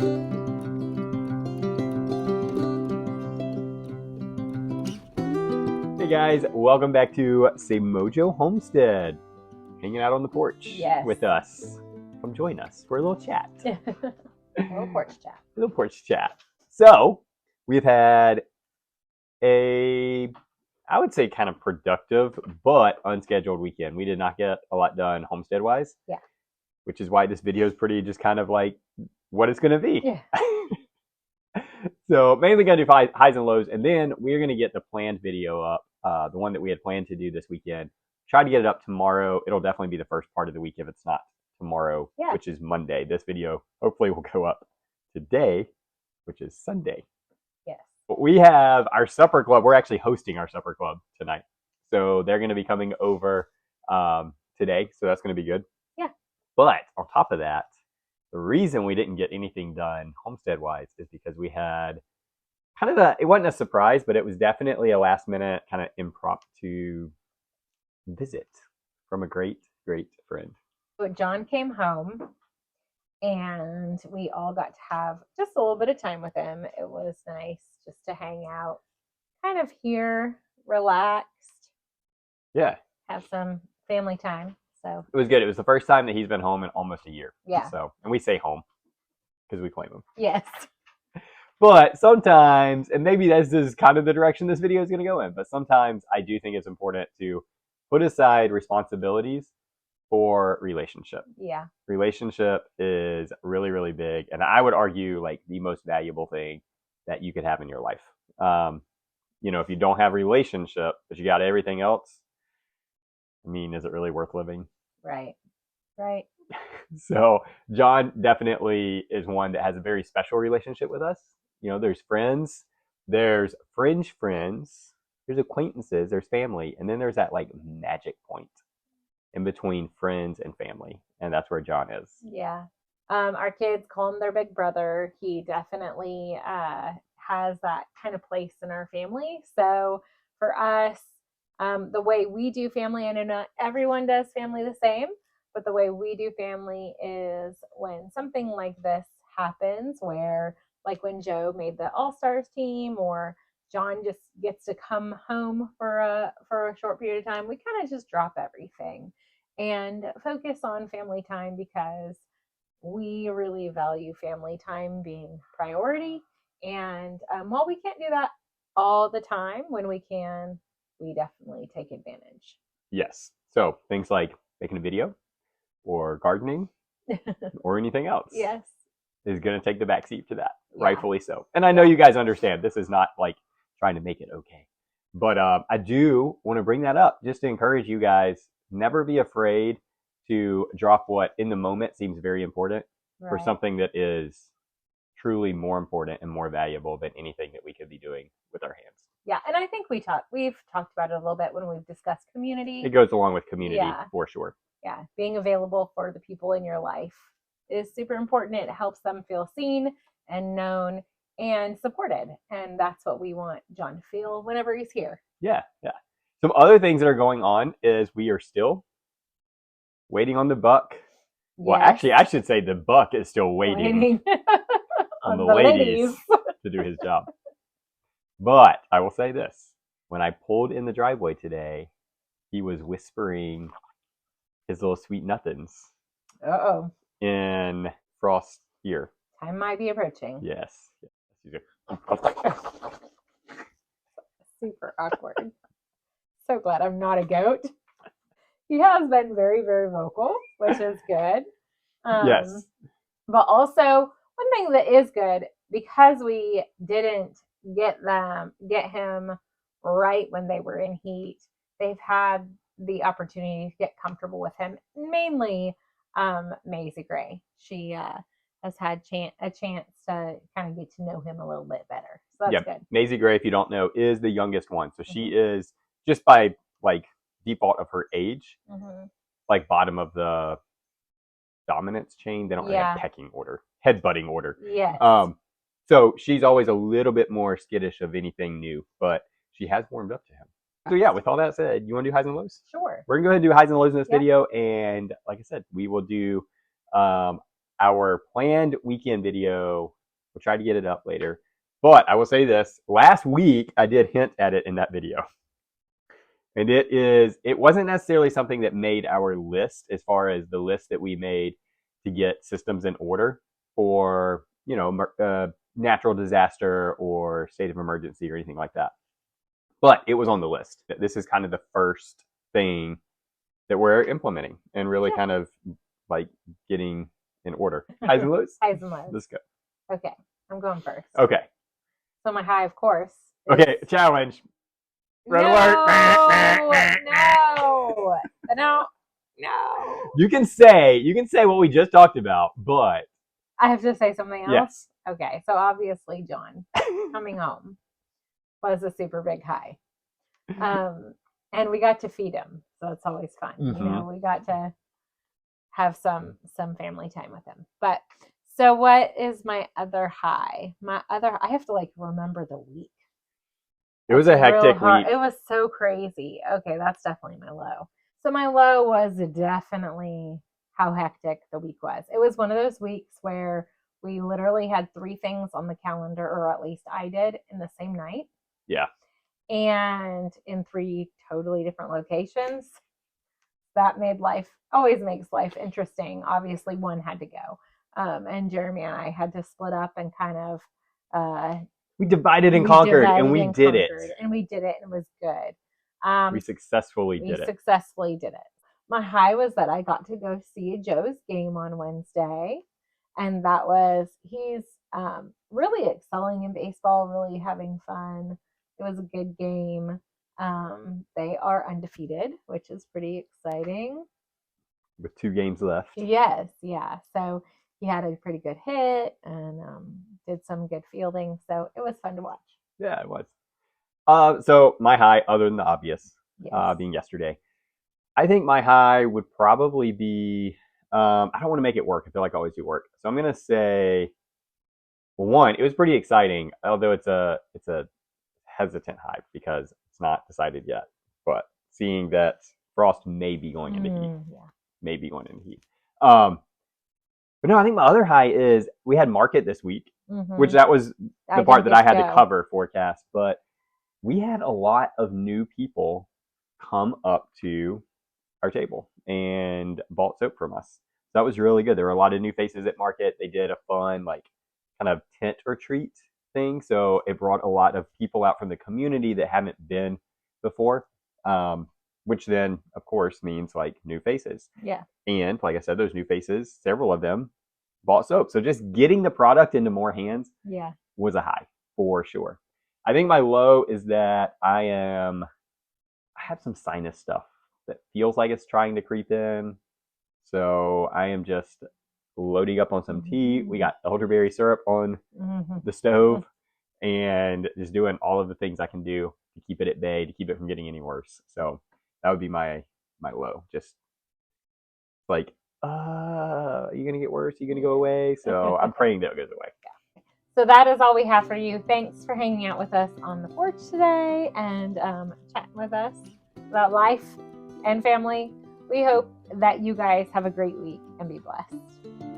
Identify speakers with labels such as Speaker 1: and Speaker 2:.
Speaker 1: Hey guys, welcome back to Semojo Homestead. Hanging out on the porch with us. Come join us for a little chat.
Speaker 2: A little porch chat.
Speaker 1: A little porch chat. So, we've had I would say kind of productive, but unscheduled weekend. We did not get a lot done homestead-wise.
Speaker 2: Yeah.
Speaker 1: Which is why this video is pretty just kind of like what it's going to be.
Speaker 2: Yeah.
Speaker 1: So, mainly going to do highs and lows, and then we're going to get the planned video up. The one that we had planned to do this weekend. Try to get it up tomorrow. It'll definitely be the first part of the week if it's not tomorrow, which is Monday. This video hopefully will go up today, which is Sunday.
Speaker 2: Yes.
Speaker 1: But we have our supper club. We're actually hosting our supper club tonight. So they're going to be coming over today. So that's going to be good.
Speaker 2: Yeah.
Speaker 1: But on top of that, the reason we didn't get anything done homestead-wise is because we had kind of it wasn't a surprise, but it was definitely a last minute kind of impromptu visit from a great friend.
Speaker 2: So John came home and we all got to have just a little bit of time with him. It was nice just to hang out, kind of here, relaxed.
Speaker 1: Yeah.
Speaker 2: Have some family time. So
Speaker 1: it was good. It was the first time that he's been home in almost a year.
Speaker 2: Yeah.
Speaker 1: So, and we say home because we claim him.
Speaker 2: Yes.
Speaker 1: But sometimes, and maybe this is kind of the direction this video is going to go in, but sometimes I do think it's important to put aside responsibilities for relationship.
Speaker 2: Yeah.
Speaker 1: Relationship is really, really big. And I would argue like the most valuable thing that you could have in your life. If you don't have a relationship, but you got everything else, I mean, is it really worth living?
Speaker 2: Right.
Speaker 1: So John definitely is one that has a very special relationship with us. There's friends, there's fringe friends, there's acquaintances, there's family, and then there's that like magic point in between friends and family, and that's where John is.
Speaker 2: Yeah. Our kids call him their big brother. He definitely has that kind of place in our family. So for us, the way we do family, I know not everyone does family the same, but the way we do family is when something like this happens, where like when Joe made the All-Stars team, or John just gets to come home for a short period of time, we kind of just drop everything and focus on family time, because we really value family time being priority. And while we can't do that all the time, when we can, we definitely take advantage.
Speaker 1: Yes. So things like making a video or gardening or anything else.
Speaker 2: Yes.
Speaker 1: Is going to take the backseat to that, rightfully so. And I know you guys understand this is not like trying to make it okay. But I do want to bring that up just to encourage you guys, never be afraid to drop what in the moment seems very important for something that is truly more important and more valuable than anything that we could be doing with our hands.
Speaker 2: Yeah, and I think we've talked about it a little bit when we've discussed community.
Speaker 1: It goes along with community for sure.
Speaker 2: Yeah, being available for the people in your life is super important. It helps them feel seen and known and supported. And that's what we want John to feel whenever he's here.
Speaker 1: Yeah. Some other things that are going on is we are still waiting on the buck. Well, actually, I should say the buck is still waiting on the ladies to do his job. But I will say this. When I pulled in the driveway today, he was whispering his little sweet nothings.
Speaker 2: Uh-oh.
Speaker 1: In Frost's ear.
Speaker 2: Time might be approaching.
Speaker 1: Yes.
Speaker 2: Super awkward. So glad I'm not a goat. He has been very, very vocal, which is good.
Speaker 1: Yes.
Speaker 2: But also, one thing that is good, because we didn't get him right when they were in heat, they've had the opportunity to get comfortable with him. Mainly Maisie Gray. She has had a chance to kind of get to know him a little bit better. So that's good. Maisie
Speaker 1: Gray, if you don't know, is the youngest one. So she is, just by like default of her age, like bottom of the dominance chain. They don't really have pecking order, headbutting order.
Speaker 2: Yes.
Speaker 1: So she's always a little bit more skittish of anything new, but she has warmed up to him. So yeah, with all that said, you want to do highs and lows?
Speaker 2: Sure.
Speaker 1: We're going to go ahead and do highs and lows in this video. And like I said, we will do, our planned weekend video. We'll try to get it up later. But I will say this. Last week, I did hint at it in that video. And it wasn't necessarily something that made our list as far as the list that we made to get systems in order for, natural disaster or state of emergency or anything like that. But it was on the list. This is kind of the first thing that we're implementing and really kind of like getting in order. Highs and lows?
Speaker 2: Highs and lows.
Speaker 1: Let's go.
Speaker 2: Okay, I'm going first.
Speaker 1: Okay.
Speaker 2: So my high, of course.
Speaker 1: Okay, challenge. Red alert.
Speaker 2: No.
Speaker 1: You can say what we just talked about, but
Speaker 2: I have to say something else?
Speaker 1: Yes.
Speaker 2: Okay, so obviously John coming home was a super big high. And we got to feed him, so it's always fun.
Speaker 1: Mm-hmm.
Speaker 2: We got to have some family time with him. But so what is my other high? I have to remember the week.
Speaker 1: It was a hectic week.
Speaker 2: It was so crazy. Okay, that's definitely my low. So my low was definitely how hectic the week was. It was one of those weeks where we literally had 3 things on the calendar, or at least I did, in the same night.
Speaker 1: Yeah.
Speaker 2: And in 3 totally different locations. That always makes life interesting. Obviously, one had to go. And Jeremy and I had to split up and kind of...
Speaker 1: we divided and conquered, and we did it.
Speaker 2: And we did it, and it was good.
Speaker 1: We successfully did
Speaker 2: it. My high was that I got to go see Joe's game on Wednesday. And he's really excelling in baseball, really having fun. It was a good game. They are undefeated, which is pretty exciting.
Speaker 1: With 2 games left.
Speaker 2: Yes, yeah. So he had a pretty good hit and did some good fielding. So it was fun to watch.
Speaker 1: Yeah, it was. So my high, other than the obvious, being yesterday, I think my high would probably be, I don't want to make it work. I feel like I always do work. So I'm going to say, well, one, it was pretty exciting, although it's a hesitant high because it's not decided yet. But seeing that frost may be going into heat.
Speaker 2: Yeah.
Speaker 1: Maybe going into heat. But no, I think my other high is we had market this week, which that was the part that I had to cover forecast. But we had a lot of new people come up to our table and bought soap from us. So that was really good. There were a lot of new faces at market. They did a fun kind of tent retreat thing. So it brought a lot of people out from the community that haven't been before. Which then, of course, means new faces.
Speaker 2: Yeah.
Speaker 1: And like I said, those new faces, several of them bought soap. So just getting the product into more hands was a high for sure. I think my low is that I have some sinus stuff that feels like it's trying to creep in. So I am just loading up on some tea. We got elderberry syrup on the stove and just doing all of the things I can do to keep it at bay, to keep it from getting any worse. So that would be my low. Just are you going to get worse? Are you going to go away? So I'm praying that it goes away.
Speaker 2: So that is all we have for you. Thanks for hanging out with us on the porch today and chatting with us about life and family. We hope that you guys have a great week and be blessed.